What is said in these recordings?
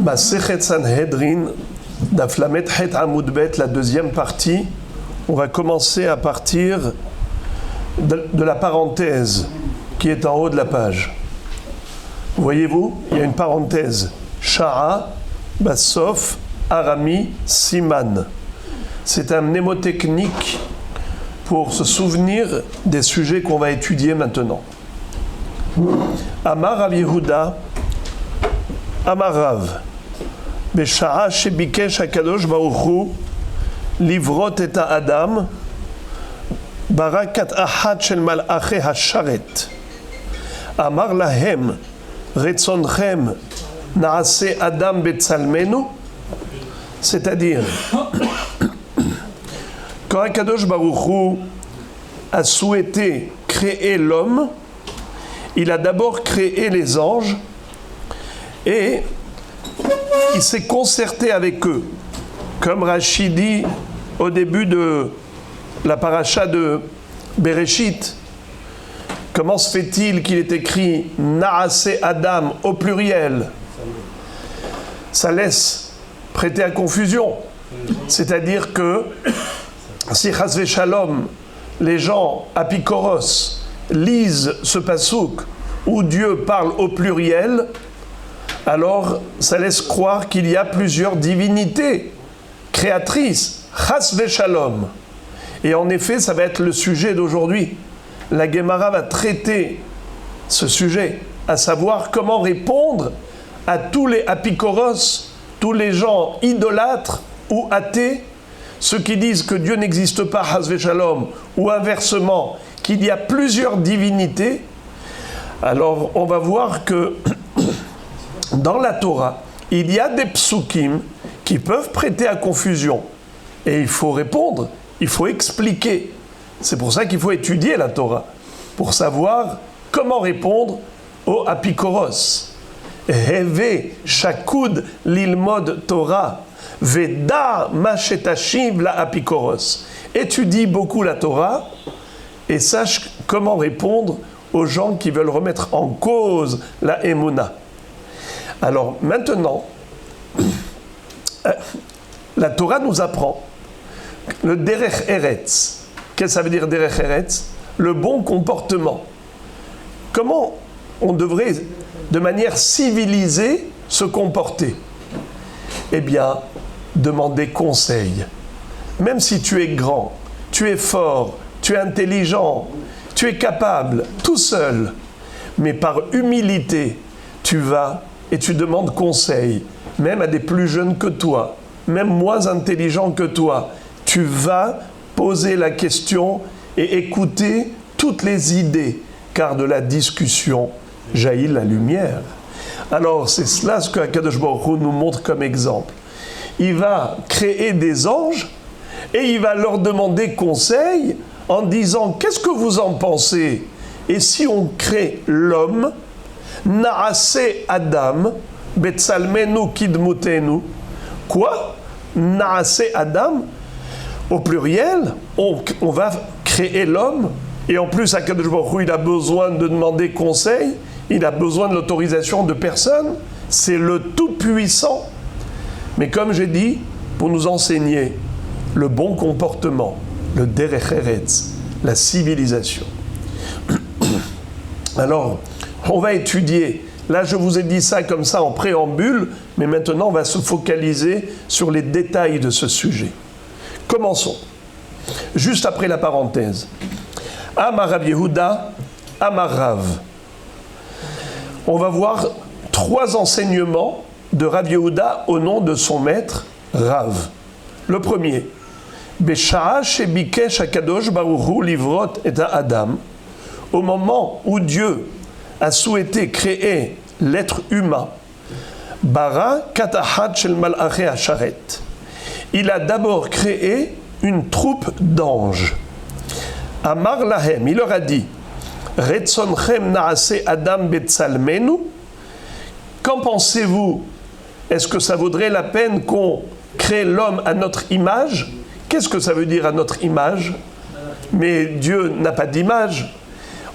Masechet Sanhedrin, Daf Lamed Het Amud Bet, la deuxième partie. On va commencer à partir de la parenthèse qui est en haut de la page. Voyez-vous, il y a une parenthèse. Sha'a, Basof, Arami, Siman. C'est un mnémotechnique pour se souvenir des sujets qu'on va étudier maintenant. Amar Rav Yehuda, Amar Rav, Besha'a shebikesh hakadosh baruch hu livrot et ha'adam barakat achat shel malachei hasharet. Amar lahem retzonchem naase adam betzalmenu. C'est-à-dire, quand Hakadosh Baruch Hu a souhaité créer l'homme, il a d'abord créé les anges et il s'est concerté avec eux. Comme Rashi dit au début de la paracha de Bereshit, comment se fait-il qu'il est écrit Naase Adam au pluriel? Ça laisse prêter à confusion. C'est-à-dire que si Chas Veshalom, les gens apikoros lisent ce pasouk où Dieu parle au pluriel, alors ça laisse croire qu'il y a plusieurs divinités créatrices, Chas Veshalom. Et en effet, ça va être le sujet d'aujourd'hui. La Gemara va traiter ce sujet, à savoir comment répondre à tous les apikoros, tous les gens idolâtres ou athées, ceux qui disent que Dieu n'existe pas, Chas Veshalom, ou inversement, qu'il y a plusieurs divinités. Alors on va voir que dans la Torah, il y a des psukim qui peuvent prêter à confusion. Et il faut répondre, il faut expliquer. C'est pour ça qu'il faut étudier la Torah, pour savoir comment répondre aux apikoros. Heve shakud lilmod Torah, veda mashetashiv la apikoros. Étudie beaucoup la Torah et sache comment répondre aux gens qui veulent remettre en cause la Emouna. Alors maintenant, la Torah nous apprend le derech eretz. Qu'est-ce que ça veut dire derech eretz? Le bon comportement. Comment on devrait, de manière civilisée, se comporter? Eh bien, demander conseil. Même si tu es grand, tu es fort, tu es intelligent, tu es capable, tout seul, mais par humilité, tu vas et tu demandes conseil, même à des plus jeunes que toi, même moins intelligents que toi. Tu vas poser la question et écouter toutes les idées, car de la discussion jaillit la lumière. Alors, c'est cela ce que Hakadosh Baruch Hu nous montre comme exemple. Il va créer des anges et il va leur demander conseil en disant « Qu'est-ce que vous en pensez? Et si on crée l'homme, Naase Adam, Betzalmenu Kidmutenu » Quoi? Naase Adam? Au pluriel, on va créer l'homme. Et en plus, Hakadosh Baruch Hu, il a besoin de demander conseil, il a besoin de l'autorisation de personne. C'est le Tout-Puissant. Mais comme j'ai dit, pour nous enseigner le bon comportement, le derech eretz, la civilisation. Alors, on va étudier. Là, je vous ai dit ça comme ça en préambule, mais maintenant, on va se focaliser sur les détails de ce sujet. Commençons. Juste après la parenthèse. Amar Rav Yehuda, Amar Rav. On va voir 3 enseignements de Rav Yehuda au nom de son maître Rav. Le premier, Besha'a shebikesh hakadosh baruch hu livrot et ha'adam. Au moment où Dieu a souhaité créer l'être humain, bara katachat shel malachei hasharet. Il a d'abord créé une troupe d'anges. Amar lahem, il leur a dit, retzonchem naase adam betzalmenu. Qu'en pensez-vous? Est-ce que ça vaudrait la peine qu'on crée l'homme à notre image? Qu'est-ce que ça veut dire à notre image? Mais Dieu n'a pas d'image.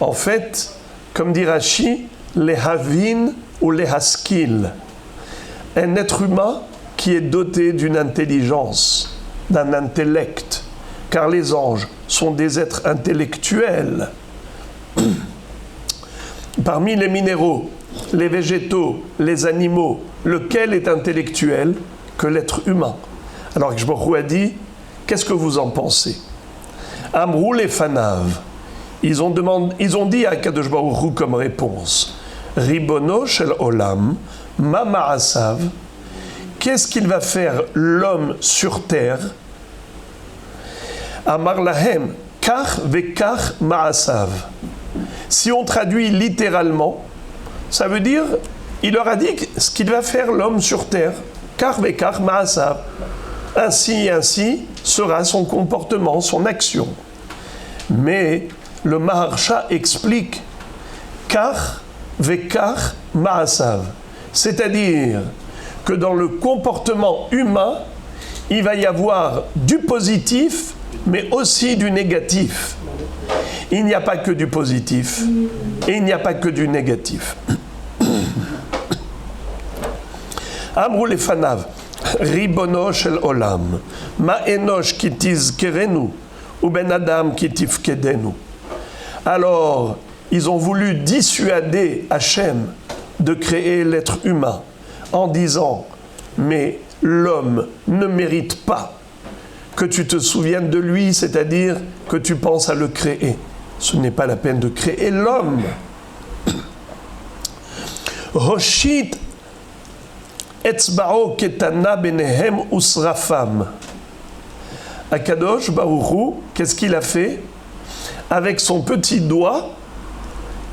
En fait, comme dit Rashi, les havin ou les haskil. un être humain qui est doté d'une intelligence, d'un intellect, car les anges sont des êtres intellectuels. Parmi les minéraux, les végétaux, les animaux, lequel est intellectuel que l'être humain? Alors Akadosh Baruch Hu a dit, qu'est-ce que vous en pensez? Amrou les fanav, ils ont dit à Akadosh Baruch Hu comme réponse, Ribono shel olam, ma ma'asav, qu'est-ce qu'il va faire l'homme sur terre? Amar lahem, kach vekach ma'asav. Si on traduit littéralement, ça veut dire, il leur a dit ce qu'il va faire l'homme sur terre. Kach vekach ma'asav. Ainsi et ainsi sera son comportement, son action. Mais le Maharsha explique kach vekach ma'asav. C'est-à-dire que dans le comportement humain, il va y avoir du positif, mais aussi du négatif. Il n'y a pas que du positif et il n'y a pas que du négatif. Amrou les fanav, ribono shel olam, ma enosh ki tizkerenu, ou ben adam ki tifkedenu. Alors, ils ont voulu dissuader Hachem de créer l'être humain en disant, mais l'homme ne mérite pas que tu te souviennes de lui, c'est-à-dire que tu penses à le créer. Ce n'est pas la peine de créer l'homme. Hoshit etzbao ketana benehem usrafam. Akadosh Baruch Hu, qu'est-ce qu'il a fait? Avec son petit doigt,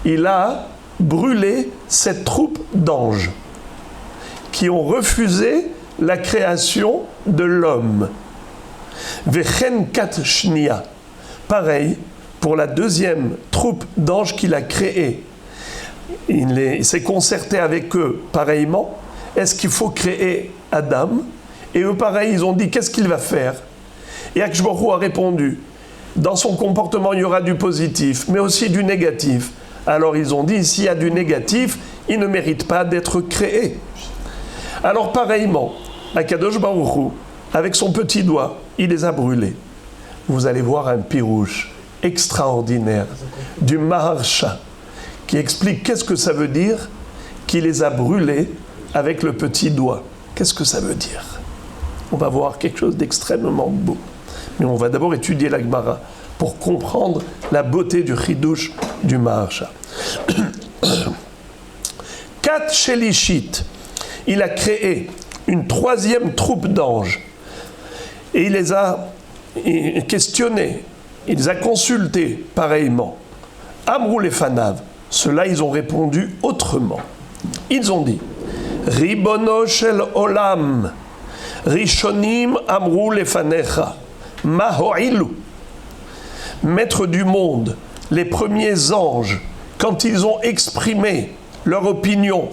il a brûlé cette troupe d'anges qui ont refusé la création de l'homme. Vechen kat shnia. Pareil pour la deuxième troupe d'anges qu'il a créée. Il s'est concerté avec eux pareillement. Est-ce qu'il faut créer Adam? Et eux pareil, ils ont dit qu'est-ce qu'il va faire? Et Akadosh Baruch Hu a répondu, dans son comportement il y aura du positif, mais aussi du négatif. Alors ils ont dit, s'il y a du négatif, il ne mérite pas d'être créé. Alors pareillement, Akadosh Baruch Hu, avec son petit doigt, il les a brûlés. Vous allez voir un pirouche extraordinaire du Maharsha qui explique qu'est-ce que ça veut dire qu'il les a brûlés avec le petit doigt. Qu'est-ce que ça veut dire? On va voir quelque chose d'extrêmement beau. Mais on va d'abord étudier la Gemara pour comprendre la beauté du Chidouche du Maharsha. Kat Shelishit, il a créé une troisième troupe d'anges et il les a questionnés, il les a consultés pareillement. Amrou les fanav, ceux-là ils ont répondu autrement. Ils ont dit Ribono shel olam, rishonim amrou lefanecha, ma ho'ilu. Maître du monde, les premiers anges, quand ils ont exprimé leur opinion,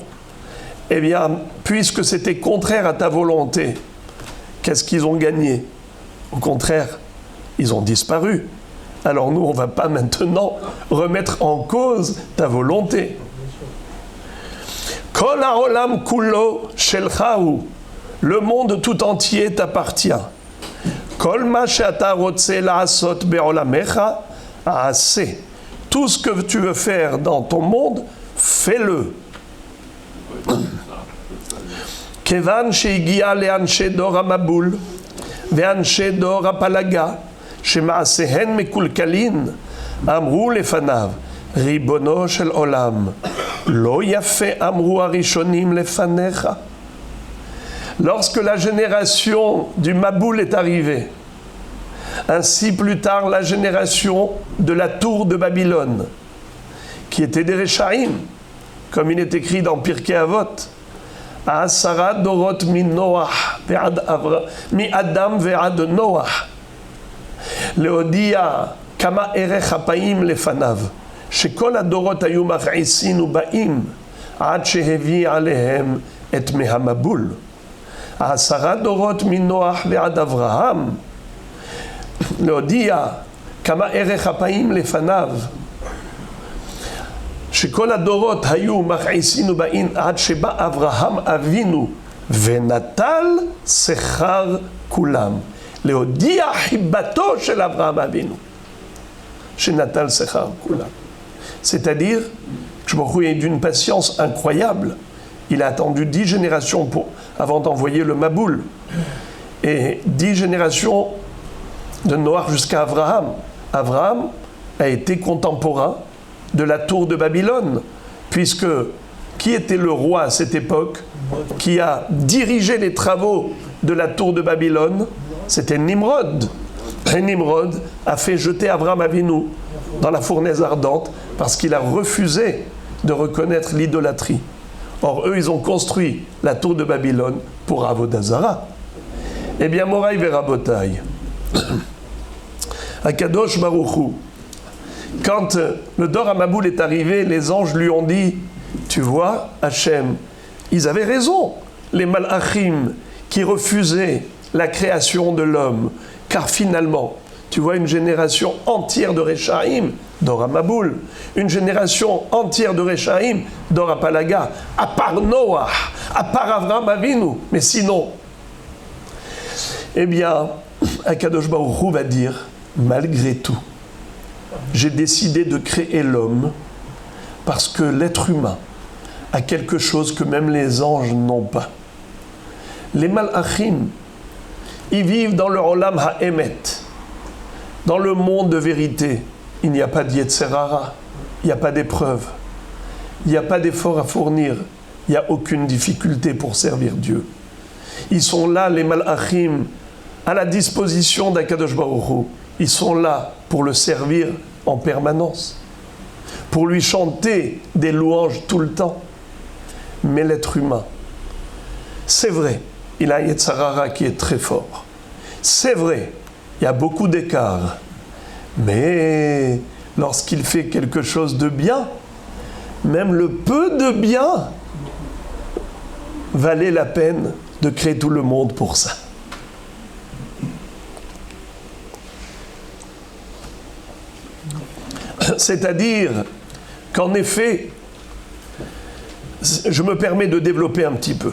eh bien, puisque c'était contraire à ta volonté, qu'est-ce qu'ils ont gagné? Au contraire, ils ont disparu. Alors nous, on ne va pas maintenant remettre en cause ta volonté. Kol ha'olam kulo shelchahu, le monde tout entier t'appartient. Kol ma she'ata rotze la'asot be'olamecha ha'aseh. Tout ce que tu veux faire dans ton monde, fais-le. Kevan she'igia le'anshe dor ha'mabul ve'anshe dor ha'palaga shema'asehen mekulkalin amru lefanav ribono shel olam lo yafe amru harishonim lefanecha. Lorsque la génération du Maboul est arrivée, ainsi plus tard la génération de la tour de Babylone, qui était des Réchaïm, comme il est écrit dans Pirkei Avot, Asara dorot mi Noach mi Adam ve'ad Noach leodia kama erech hapaim lefanav shekol adorot hayu mach'isin uba'im ad shehevi alehem et mehamabul. Asara dorot mi Noach ve'ad Avraham להודיע כמה ערך הפעים לפניו שכל הדורות היו מכעיסין ובאים עד שבא אברהם אבינו Venatal sechar kulam. Leodia hibato shel Avraham Avinu. Shenatal sechar kulam. C'est-à-dire, que Baruch Hu est d'une patience incroyable. Il a attendu 10 générations avant d'envoyer le Maboul. Et 10 générations de Noach jusqu'à Abraham. Abraham a été contemporain de la tour de Babylone, puisque qui était le roi à cette époque qui a dirigé les travaux de la tour de Babylone? C'était Nimrod. Et Nimrod a fait jeter Abraham Avinu dans la fournaise ardente parce qu'il a refusé de reconnaître l'idolâtrie. Or, eux, ils ont construit la tour de Babylone pour Avodah Zara. Eh bien, Moraï Verabotaï, Akadosh Baruch Hu, quand le Dor HaMaboul est arrivé, les anges lui ont dit, tu vois, Hachem, ils avaient raison, les Malachim qui refusaient la création de l'homme, car finalement, tu vois une génération entière de Rechaim, Dor HaMaboul, une génération entière de Rechaim, Dor HaPalaga, à part Noah, à part Avraham Avinu, mais sinon, eh bien, Akadosh Baruch Hu va dire, malgré tout, j'ai décidé de créer l'homme parce que l'être humain a quelque chose que même les anges n'ont pas. Les Malachim, ils vivent dans le Olam HaEmet, dans le monde de vérité. Il n'y a pas d'Yetzerara, il n'y a pas d'épreuve, il n'y a pas d'effort à fournir, il n'y a aucune difficulté pour servir Dieu. Ils sont là, les Malachim, à la disposition d'Akadosh Baruch Hu. Ils sont là pour le servir en permanence, pour lui chanter des louanges tout le temps. Mais l'être humain, c'est vrai, il a un Yetzirah qui est très fort. C'est vrai, il y a beaucoup d'écarts. Mais lorsqu'il fait quelque chose de bien, même le peu de bien valait la peine de créer tout le monde pour ça. C'est-à-dire qu'en effet, je me permets de développer un petit peu.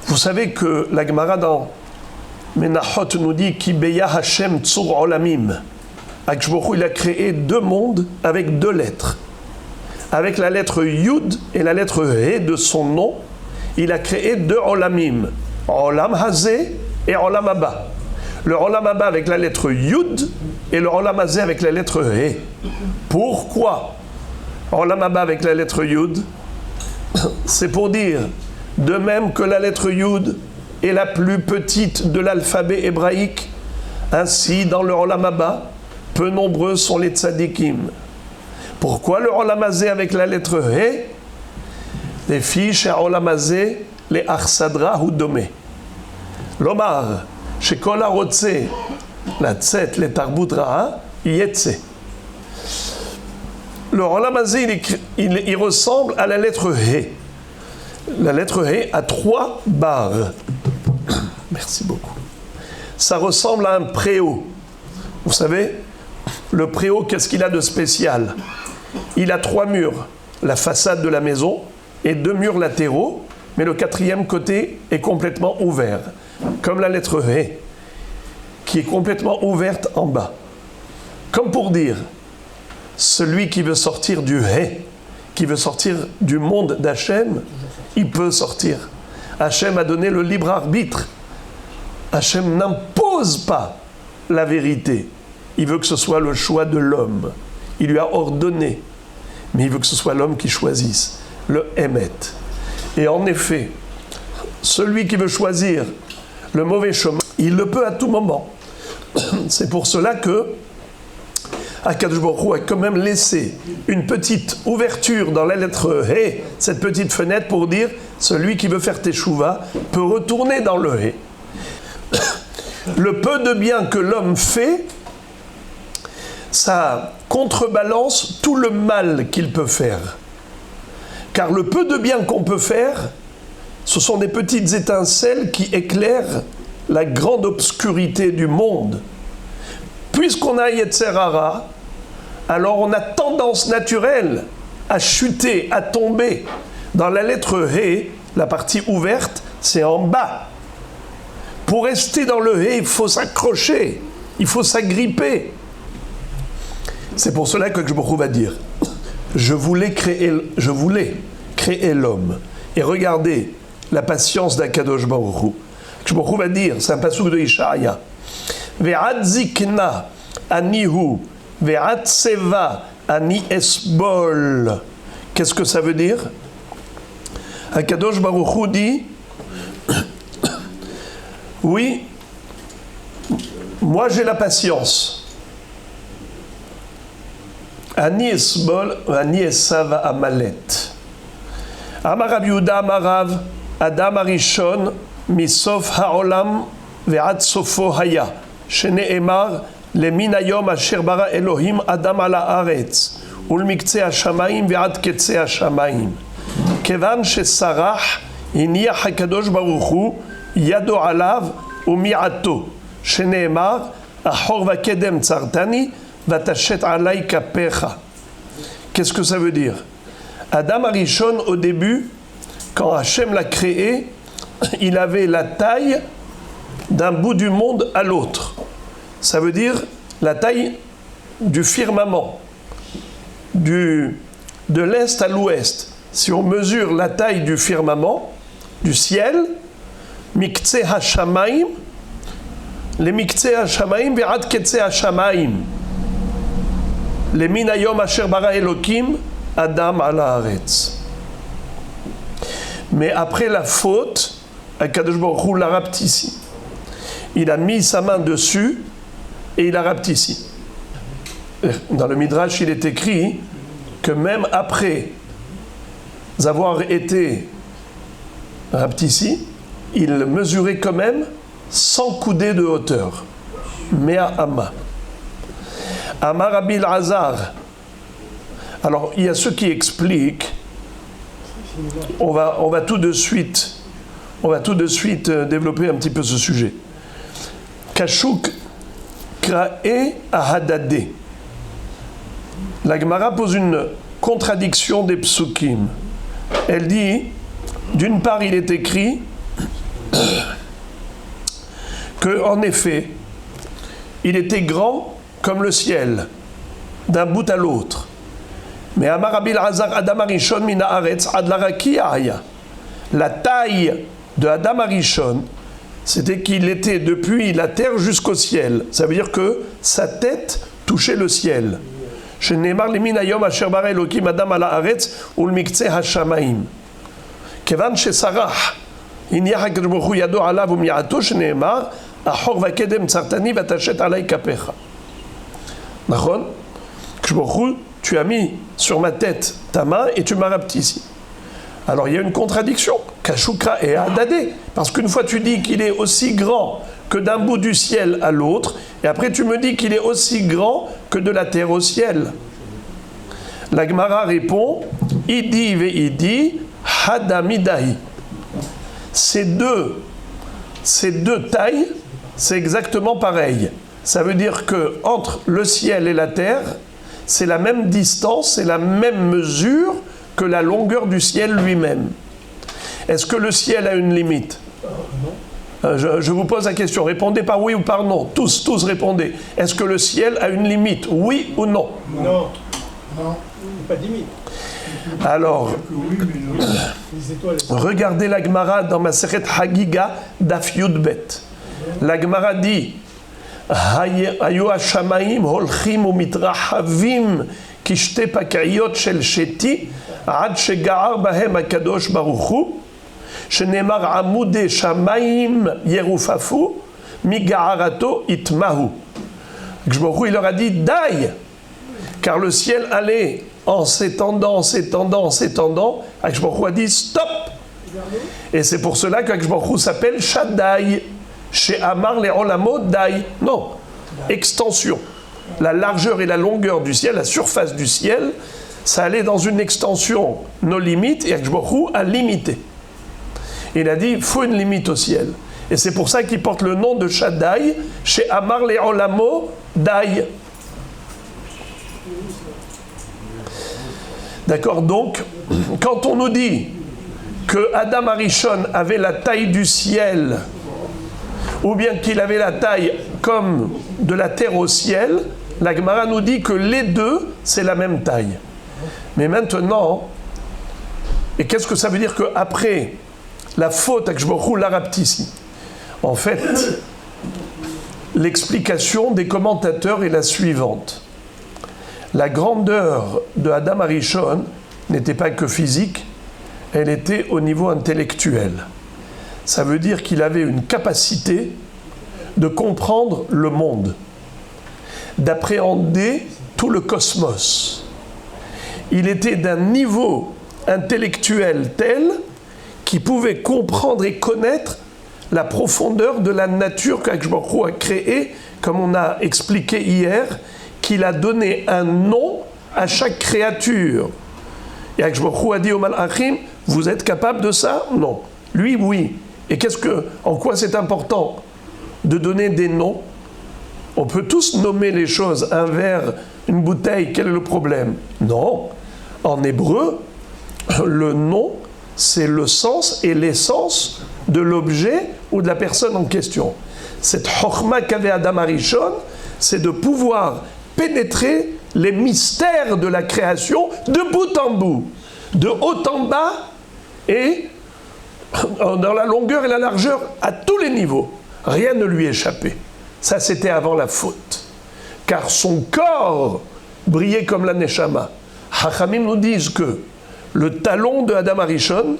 Vous savez que la Gemara dans Menachot nous dit « Ki beya Hashem tzur olamim ». Il a créé 2 mondes avec 2 lettres. Avec la lettre Yud et la lettre He de son nom, il a créé 2 olamim. Olam hazé et Olam haba. Le Olam haba avec la lettre Yud et le Olam hazé avec la lettre He. Pourquoi Olam haba avec la lettre Yud? C'est pour dire, de même que la lettre Yud est la plus petite de l'alphabet hébraïque, ainsi dans le Olam haba, peu nombreux sont les tzadikim. Pourquoi le Olam hazé avec la lettre He? Les fiches à Olam hazé, les Achsadra ou Domé. Lomar, chez Kol HaRotze, la Tzet, les Tarbut Ra'a, Yetze. Le Olam hazé, il ressemble à la lettre He. La lettre He a 3 barres. Merci beaucoup. Ça ressemble à un préau. Vous savez, le préau, qu'est-ce qu'il a de spécial? Il a 3 murs. La façade de la maison et 2 murs latéraux, mais le 4e côté est complètement ouvert. Comme la lettre He, qui est complètement ouverte en bas. Comme pour dire, celui qui veut sortir du He, qui veut sortir du monde d'Hachem, il peut sortir. Hachem a donné le libre arbitre. Hachem n'impose pas la vérité. Il veut que ce soit le choix de l'homme. Il lui a ordonné. Mais il veut que ce soit l'homme qui choisisse le Emet. Et en effet, celui qui veut choisir le mauvais chemin, il le peut à tout moment. C'est pour cela que Akadosh Baruch Hu a quand même laissé une petite ouverture dans la lettre He, cette petite fenêtre pour dire celui qui veut faire teshuva peut retourner dans le He. Le peu de bien que l'homme fait, ça contrebalance tout le mal qu'il peut faire. Car le peu de bien qu'on peut faire, ce sont des petites étincelles qui éclairent la grande obscurité du monde. Puisqu'on a Yetzerara, alors on a tendance naturelle à chuter, à tomber dans la lettre He, la partie ouverte, c'est en bas. Pour rester dans le hé, il faut s'accrocher, il faut s'agripper. C'est pour cela que Baruch Hu va dire, je voulais créer l'homme. Et regardez la patience d'Akadosh Baruch Hu. Baruch Hu va dire, c'est un passouk de Ishaïa, Ve'ad zikna anihu, ve'ad seva ani esbol. Qu'est-ce que ça veut dire? Akadosh Baruch Hu dit, oui, moi j'ai la patience. Ani esbol, ani esav amalet. Amar Rabbi Yehuda Amarav, Adam Arishon, misof ha'olam ve'ad sofo haya. Shene'emar, lemin hayom asher bara Elohim Adam ala haaretz, ulmiktzeh hashamayim ve'ad ketzeh hashamayim. Kevan shesarach, הניח הקדוש ברוך הוא ידו עליו ומיעתו, שנאמר, אחור וקדם צרתני ותשת עלי כפיך. Qu'est-ce que ça veut dire? Adam Arishon, au début, quand Hachem l'a créé, il avait la taille d'un bout du monde à l'autre. Ça veut dire la taille du firmament, de l'est à l'ouest. Si on mesure la taille du firmament, du ciel, miktseh hashamayim, les miktseh hashamayim ve'ad ketzeh hashamayim, les minayom asher bara Elokim Adam ala haaretz. Mais après la faute, Akadosh Baruch Hu l'a rapetissé. Il a mis sa main dessus et il a rapetissé. Dans le Midrash, il est écrit que même après avoir été rapetissé, il mesurait quand même 100 coudées de hauteur. Mea Amma. Amar Rabbi Elazar. Alors, il y a ceux qui expliquent, on va tout de suite développer un petit peu ce sujet. Kashuk Krae Ahadade. La Gemara pose une contradiction des psukim. Elle dit, d'une part, il est écrit que, en effet, il était grand comme le ciel, d'un bout à l'autre. Mais Amar Rabbi Elazar Adam Arishon min haaretz ad laraki haya. La taille de Adam Arishon, c'était qu'il était depuis la terre jusqu'au ciel. Ça veut dire que sa tête touchait le ciel. Shene'emar lemin hayom asher bara Elokim Adam ala haaretz ulmiktzeh hashamayim. Kevan shesarach הניח הקדוש ברוך הוא ידו עליו ומיעתו, שנאמר, אחור וקדם צרתני ותשת עלי כפיך. נכון? הקדוש ברוך הוא, tu as mis sur ma tête ta main et tu m'as rapetissé. Alors il y a une contradiction, Kashukra et Hadadé, parce qu'une fois tu dis qu'il est aussi grand que d'un bout du ciel à l'autre, et après tu me dis qu'il est aussi grand que de la terre au ciel. La Gemara répond, Idi ve'idi hadamidahi. Ces deux tailles, c'est exactement pareil. Ça veut dire que entre le ciel et la terre, c'est la même distance, c'est la même mesure que la longueur du ciel lui-même. Est-ce que le ciel a une limite? Je vous pose la question, répondez par oui ou par non. Tous répondez. Est-ce que le ciel a une limite? Oui ou non? Non. Non, pas de limite. Alors, regardez la Gemara dans Masechet Hagiga Daf Yudbet. La Gemara dit Hayu hashamayim holchim umitrahavim kishte pakayot shel sheti ad shega'ar bahem hakadosh baruch hu shenemar amude shamayim yerufafu miga'arato itmahu. Baruch hu, il leur a dit Daï, car le ciel allait en s'étendant, Akadosh Baruch Hu a dit stop. Et c'est pour cela qu'Akadosh Baruch Hu s'appelle Shaddai. Chez Amar les Olamo Dai. Non, extension. La largeur et la longueur du ciel, la surface du ciel, ça allait dans une extension, nos limites, et Akadosh Baruch Hu a limité. Il a dit, il faut une limite au ciel. Et c'est pour ça qu'il porte le nom de Shaddai, chez Amar les Olamo Dai. D'accord, donc, quand on nous dit que Adam Arishon avait la taille du ciel, ou bien qu'il avait la taille comme de la terre au ciel, la Gemara nous dit que les deux, c'est la même taille. Mais maintenant, et qu'est-ce que ça veut dire qu'après la faute, Akshbochou la rapetissime? En fait, l'explication des commentateurs est la suivante. La grandeur de Adam Arishon n'était pas que physique, elle était au niveau intellectuel. Ça veut dire qu'il avait une capacité de comprendre le monde, d'appréhender tout le cosmos. Il était d'un niveau intellectuel tel qu'il pouvait comprendre et connaître la profondeur de la nature qu'Akadosh Baruch Hu a créée, comme on a expliqué hier, qu'il a donné un nom à chaque créature. Et Akadosh Baruch Hu a dit au Malachim, vous êtes capable de ça? Non. Lui, oui. Et en quoi c'est important de donner des noms? On peut tous nommer les choses, un verre, une bouteille, quel est le problème? Non. En hébreu, le nom, c'est le sens et l'essence de l'objet ou de la personne en question. Cette chokhma qu'avait Adam Arishon, c'est de pouvoir pénétrer les mystères de la création de bout en bout, de haut en bas et dans la longueur et la largeur, à tous les niveaux. Rien ne lui échappait. Ça, c'était avant la faute. Car son corps brillait comme la Neshama. Chachamim nous disent que le talon de Adam Arishon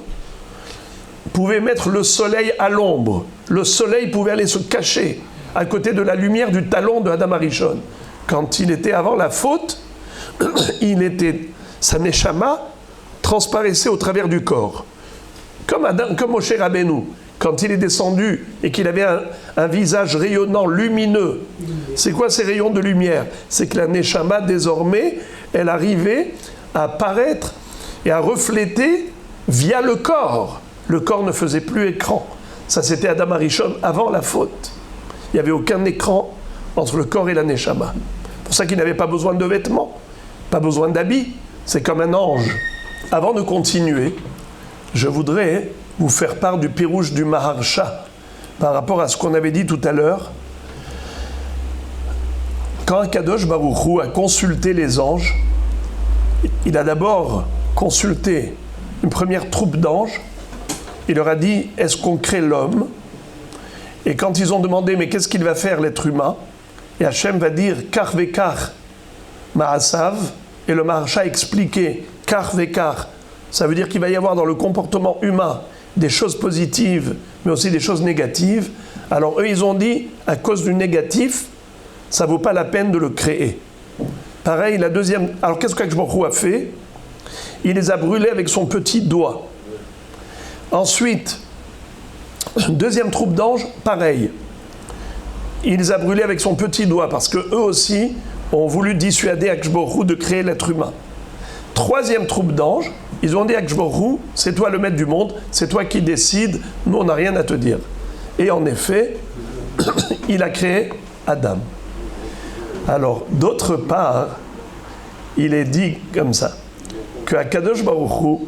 pouvait mettre le soleil à l'ombre. Le soleil pouvait aller se cacher à côté de la lumière du talon de Adam Arishon. Quand il était avant la faute, sa Neshama transparaissait au travers du corps. Comme Moshe Rabbeinu, quand il est descendu et qu'il avait un visage rayonnant, lumineux. C'est quoi ces rayons de lumière? C'est que la Neshama, désormais, elle arrivait à apparaître et à refléter via le corps. Le corps ne faisait plus écran. Ça, c'était Adam Arishon avant la faute. Il n'y avait aucun écran entre le corps et la Neshama. C'est pour ça qu'il n'avait pas besoin de vêtements, pas besoin d'habits. C'est comme un ange. Avant de continuer, je voudrais vous faire part du pirouche du Maharsha par rapport à ce qu'on avait dit tout à l'heure. Quand Akadosh Baruch Hu a consulté les anges, il a d'abord consulté une première troupe d'anges. Il leur a dit, est-ce qu'on crée l'homme? Et quand ils ont demandé, mais qu'est-ce qu'il va faire l'être humain? Et Hachem va dire, kar vekar ma'asav. Et le Maharsha a expliqué, kar vekar, ça veut dire qu'il va y avoir dans le comportement humain des choses positives, mais aussi des choses négatives. Alors eux, ils ont dit, à cause du négatif, ça ne vaut pas la peine de le créer. Pareil, la deuxième... Alors qu'est-ce qu'Akadosh Baruch Hu a fait? Il les a brûlés avec son petit doigt. Ensuite, deuxième troupe d'anges, pareil. Il les a brûlés avec son petit doigt, parce qu'eux aussi ont voulu dissuader Akadosh Baruch Hu de créer l'être humain. Troisième troupe d'anges, ils ont dit à Akadosh Baruch Hu, c'est toi le maître du monde, c'est toi qui décides, nous on n'a rien à te dire. Et en effet, il a créé Adam. Alors, d'autre part, il est dit comme ça, que Akadosh Baruch Hu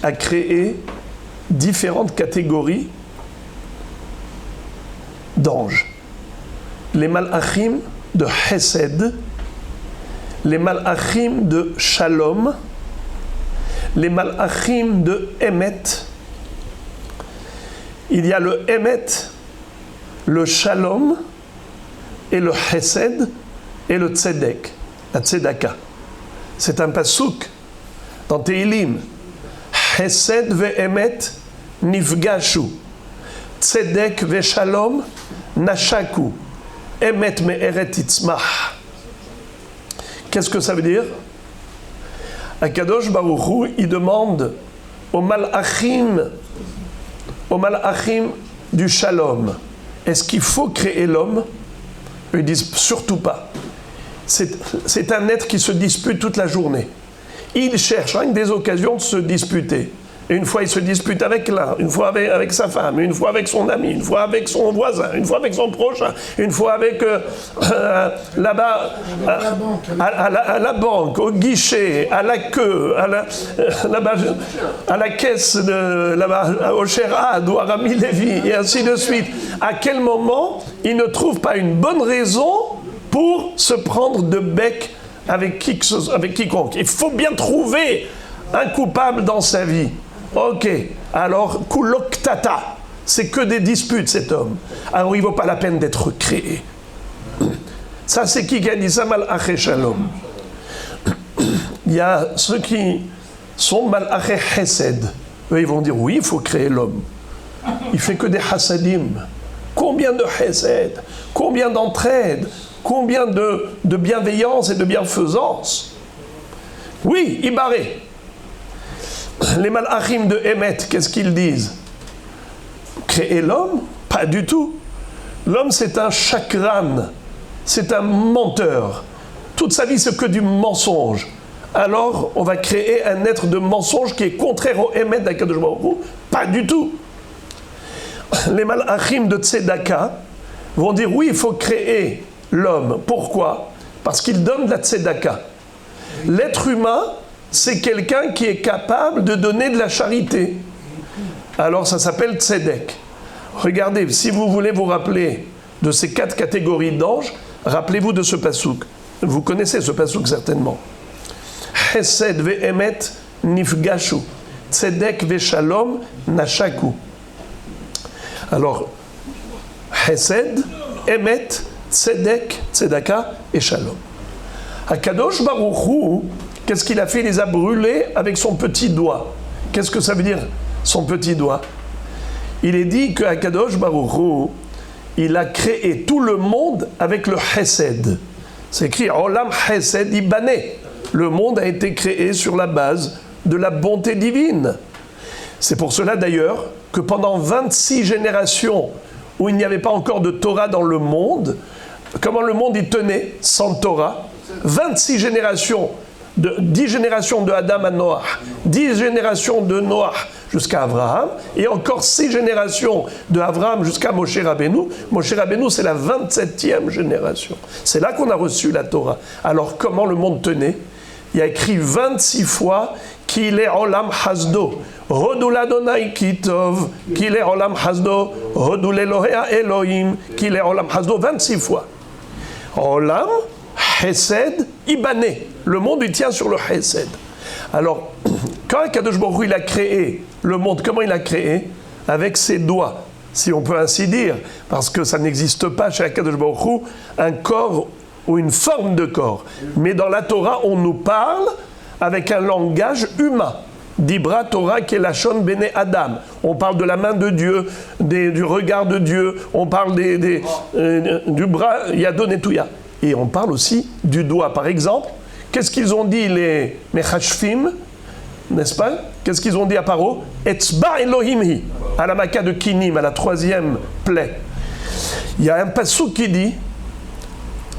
a créé différentes catégories d'anges. Les malachim de Chesed, les malachim de Shalom, les malachim de Emet. Il y a le Emet, le Shalom et le Chesed et le Tzedek, la Tzedaka. C'est un pasuk dans Tehillim. Chesed ve'emet nifgashu, Tzedek ve'shalom nashaku, Emet me'eret itzmach. Qu'est-ce que ça veut dire? Akadosh Baruch Hu, il demande aux malachim du Shalom, est-ce qu'il faut créer l'homme? Ils disent surtout pas. C'est un être qui se dispute toute la journée. Il cherche des occasions de se disputer. Et une fois, il se dispute avec l'un, une fois avec sa femme, une fois avec son ami, une fois avec son voisin, une fois avec son prochain, une fois avec là-bas, à la banque, au guichet, à la queue, là-bas, à la caisse, là-bas, au Sherad ou à Rami Lévi, et ainsi de suite. À quel moment il ne trouve pas une bonne raison pour se prendre de bec avec quiconque? Il faut bien trouver un coupable dans sa vie. Ok, alors, kuloktata, c'est que des disputes cet homme. Alors il ne vaut pas la peine d'être créé. Ça, c'est qui a dit ça? Malaché Shalom. Il y a ceux qui sont Malaché Chesed. Eux, ils vont dire, oui, il faut créer l'homme. Il fait que des hasadim. Combien de chesed? Combien d'entraide? Combien de bienveillance et de bienfaisance? Oui, Ibaré. Les malachim de Emet, qu'est-ce qu'ils disent? Créer l'homme? Pas du tout. L'homme, c'est un chakran, c'est un menteur. Toute sa vie, c'est que du mensonge. Alors, on va créer un être de mensonge qui est contraire au Emet d'Akadosh Baruch Hu? Pas du tout. Les malachim de Tzedaka vont dire, oui, il faut créer l'homme. Pourquoi? Parce qu'il donne de la Tzedaka. L'être humain, c'est quelqu'un qui est capable de donner de la charité. Alors ça s'appelle tzedek. Regardez, si vous voulez vous rappeler de ces 4 catégories d'anges, rappelez-vous de ce pasouk. Vous connaissez ce pasouk certainement. Chesed ve'emet nifgashu, tzedek ve'shalom nashaku. Alors, Chesed, Emet, Tzedek, Tzedaka et Shalom. Akadosh Baruch Hu, qu'est-ce qu'il a fait? Il les a brûlés avec son petit doigt. Qu'est-ce que ça veut dire, son petit doigt? Il est dit qu'Akadosh Baruch Hu, il a créé tout le monde avec le Chesed. C'est écrit Olam Chesed Ibané. Le monde a été créé sur la base de la bonté divine. C'est pour cela d'ailleurs que pendant 26 générations où il n'y avait pas encore de Torah dans le monde, comment le monde y tenait sans Torah? 26 générations, 10 générations de Adam à Noach, 10 générations de Noach jusqu'à Abraham, et encore 6 générations de Abraham jusqu'à Moshe Rabbeinu. Moshe Rabbeinu, c'est la 27e génération. C'est là qu'on a reçu la Torah. Alors comment le monde tenait? Il y a écrit 26 fois qu'il est Olam Hasdo. Hodul Adonai Kitov, qu'il est Olam Hasdo. Hodul Elohea Elohim, qu'il est Olam Hasdo. 26 fois. Olam, Chesed, Ibané. Le monde, il tient sur le Chesed. Alors, quand Akadosh Baruch Hu, il a créé le monde, comment il a créé? Avec ses doigts, si on peut ainsi dire. Parce que ça n'existe pas chez Akadosh Baruch Hu, un corps ou une forme de corps. Mais dans la Torah, on nous parle avec un langage humain. Dibra Torah Kelashon Bene Adam. On parle de la main de Dieu, du regard de Dieu, on parle du bras Yadon et Touya. Et on parle aussi du doigt. Par exemple, qu'est-ce qu'ils ont dit les Mechashfim, n'est-ce pas? Qu'est-ce qu'ils ont dit à Paro? Etzba Elohimhi, à la Makkah de Kinim, à la 3e plaie. Il y a un passouk qui dit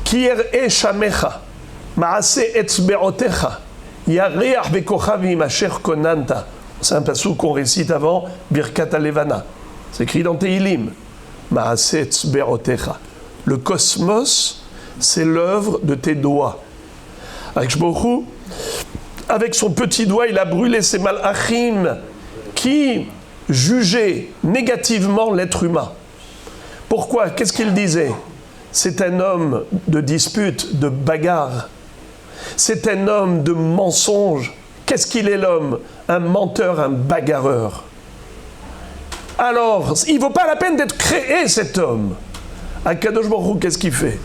Kier e shamecha, maase etzbeotecha, yareach bekochavim asher konanta. C'est un passouk qu'on récite avant Birkat Alevana. C'est écrit dans Tehilim. Maase etzbeotecha. Le cosmos, c'est l'œuvre de tes doigts. Avec son petit doigt, il a brûlé ces malachim qui jugeaient négativement l'être humain. Pourquoi? Qu'est-ce qu'il disait? C'est un homme de dispute, de bagarre. C'est un homme de mensonge. Qu'est-ce qu'il est l'homme? Un menteur, un bagarreur. Alors, il ne vaut pas la peine d'être créé, cet homme. Akadosh Baruch Hu, qu'est-ce qu'il fait?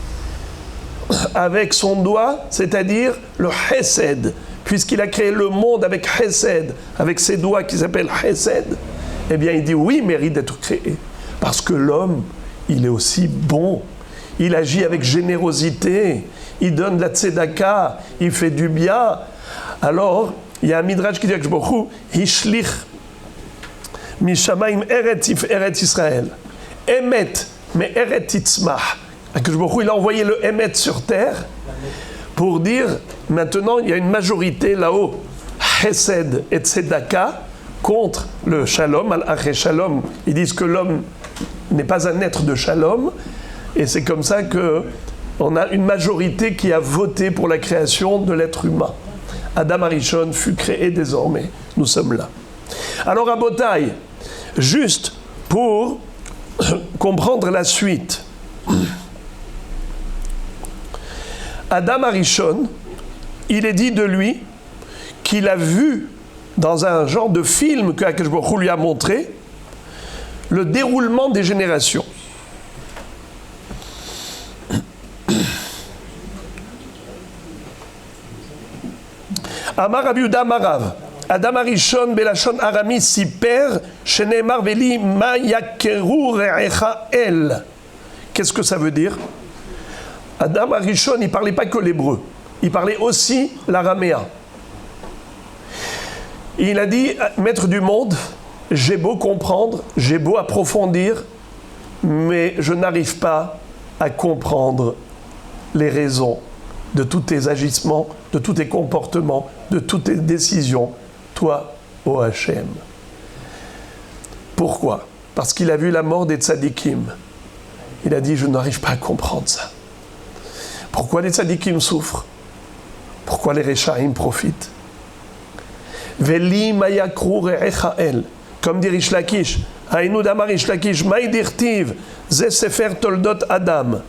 Avec son doigt, c'est-à-dire le Chesed, puisqu'il a créé le monde avec Chesed, avec ses doigts qui s'appellent Chesed, eh bien il dit oui, il mérite d'être créé. Parce que l'homme, il est aussi bon. Il agit avec générosité, il donne de la tzedaka, il fait du bien. Alors, il y a un midrash qui dit que Hishlich Mishamaim Eret Israël. Emet, mais Eret Titzmach. Il a envoyé le Emet sur terre pour dire, maintenant, il y a une majorité là-haut, Chesed et Tzedaka, contre le shalom, al-aché shalom. Ils disent que l'homme n'est pas un être de shalom, et c'est comme ça qu'on a une majorité qui a voté pour la création de l'être humain. Adam Arishon fut créé désormais. Nous sommes là. Alors, Rabotai, juste pour comprendre la suite. Adam Arishon, il est dit de lui qu'il a vu dans un genre de film que Akadosh Baruch Hu lui a montré le déroulement des générations. Amar Rabbi Yehuda Amarav, Adam Arishon belashon arami siper sheneemar veli ma yakeru re'echa el. Qu'est-ce que ça veut dire? Adam Arishon, il ne parlait pas que l'hébreu, il parlait aussi l'araméen. Il a dit, maître du monde, j'ai beau comprendre, j'ai beau approfondir, mais je n'arrive pas à comprendre les raisons de tous tes agissements, de tous tes comportements, de toutes tes décisions, toi, ô Hachem. Pourquoi? Parce qu'il a vu la mort des tzadikim. Il a dit, je n'arrive pas à comprendre ça. Pourquoi les tzadikim souffrent? Pourquoi les rechaim profitent? Veli mayakru re'echa el. Comme dit Rish Lakish, Haïnou damar Rish Lakish, maïdirtiv, ze sefer toldot Adam.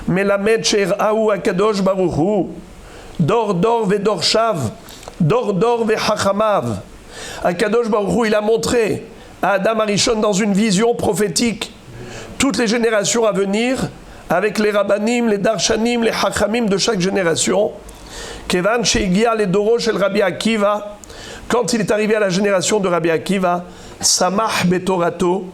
Melamed she'ir'ahu akadosh baruch hu, dor dor vedor shav, dor dor vechachamav. Akadosh baruch hu, il a montré à Adam Arishon dans une vision prophétique toutes les générations à venir, avec les rabbanim, les darshanim, les hachamim de chaque génération. Kevan she'igia le doro shel Rabbi Akiva, quand il est arrivé à la génération de Rabbi Akiva, samach betorato,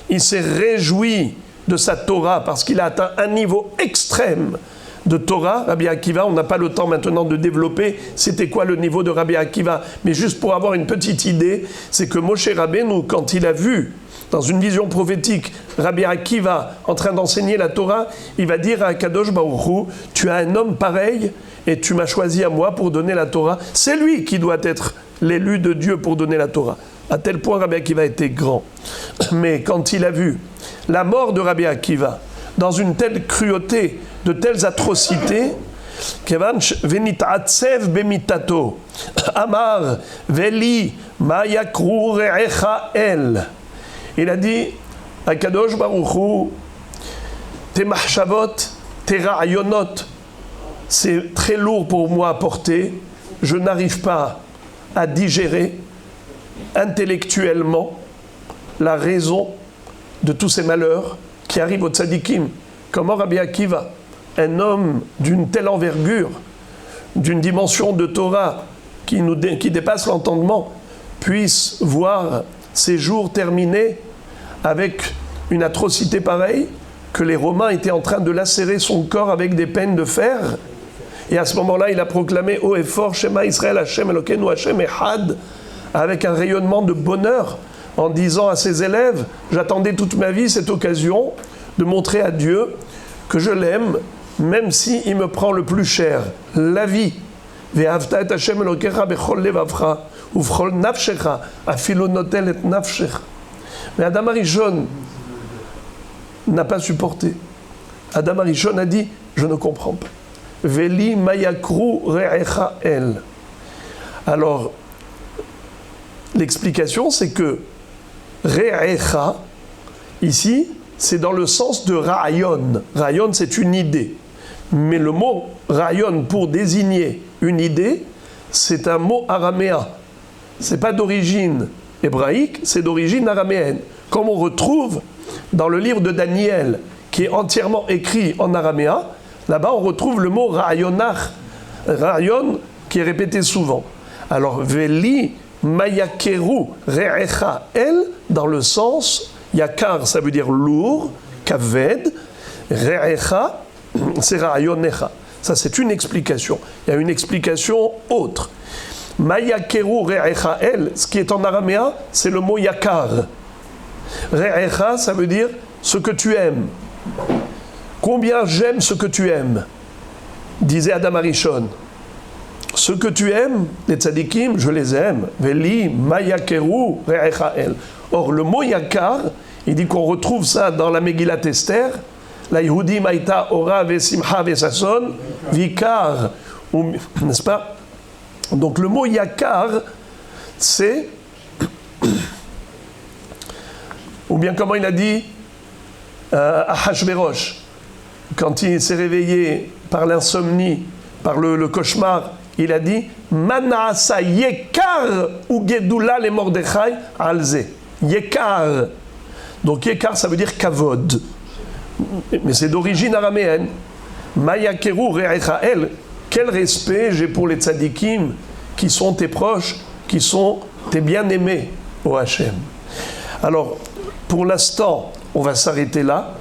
il s'est réjoui de sa Torah parce qu'il a atteint un niveau extrême de Torah. Rabbi Akiva, on n'a pas le temps maintenant de développer c'était quoi le niveau de Rabbi Akiva, mais juste pour avoir une petite idée, c'est que Moshe Rabbeinu, quand il a vu dans une vision prophétique Rabbi Akiva en train d'enseigner la Torah, il va dire à Kadosh Baruch Hu, tu as un homme pareil et tu m'as choisi à moi pour donner la Torah. C'est lui qui doit être l'élu de Dieu pour donner la Torah. À tel point Rabbi Akiva était grand. Mais quand il a vu la mort de Rabbi Akiva dans une telle cruauté, de telles atrocités, Kevan venit'atsev bemitato, Amar veli ma yakru re'echa el. Il a dit à Kadosh Baruch Hu, tes mahshavot, tes ra'ayonot, c'est très lourd pour moi à porter, je n'arrive pas à digérer intellectuellement la raison de tous ces malheurs qui arrivent aux tzadikim. Comment Rabbi Akiva, un homme d'une telle envergure, d'une dimension de Torah qui dépasse l'entendement, puisse voir ses jours terminés avec une atrocité pareille, que les Romains étaient en train de lacérer son corps avec des peines de fer. Et à ce moment-là, il a proclamé haut et fort Shema Israël Hashem Elokeinu Hashem Echad, avec un rayonnement de bonheur, en disant à ses élèves, j'attendais toute ma vie cette occasion de montrer à Dieu que je l'aime, même s'il me prend le plus cher, la vie. Ve'ahavta et Hashem Elokecha bechol levavcha uvchol nafshecha afilo notel et nafshecha. Mais Adam Arishon n'a pas supporté. Adam Arishon a dit, je ne comprends pas. Veli mayakru re'echa el. Alors, l'explication, c'est que re'echa, ici, c'est dans le sens de rayon. Rayon, c'est une idée. Mais le mot rayon pour désigner une idée, c'est un mot araméen. Ce n'est pas d'origine hébraïque, c'est d'origine araméenne. Comme on retrouve dans le livre de Daniel, qui est entièrement écrit en araméen, là-bas on retrouve le mot rayonach, rayon, qui est répété souvent. Alors, veli mayakeru re'echa el, dans le sens, yakar, ça veut dire lourd, kaved, re'echa, c'est rayonecha. Ça, c'est une explication. Il y a une explication autre. Mayakeru re'echa el, ce qui est en araméen, c'est le mot yakar. Re'echa, ça veut dire ce que tu aimes. Combien j'aime ce que tu aimes, disait Adam Arishon. ce que tu aimes, les tzadikim, je les aime. Veli, mayakeru, re'echael. Or, le mot yakar, il dit qu'on retrouve ça dans la Megillat Esther. La Yehudim aïta ora vesimcha vesason, vikar. N'est-ce pas? Donc, le mot yakar, c'est. Ou bien, comment il a dit à Hachvérosh, quand il s'est réveillé par l'insomnie, par le cauchemar, il a dit Manasa Yekar ou Gedula le Mordechai alze. Yekar. Donc Yekar, ça veut dire kavod. Mais c'est d'origine araméenne. Mayakeru Re'echael. Quel respect j'ai pour les tzadikim qui sont tes proches, qui sont tes bien-aimés, ô Hachem. Alors, pour l'instant, on va s'arrêter là.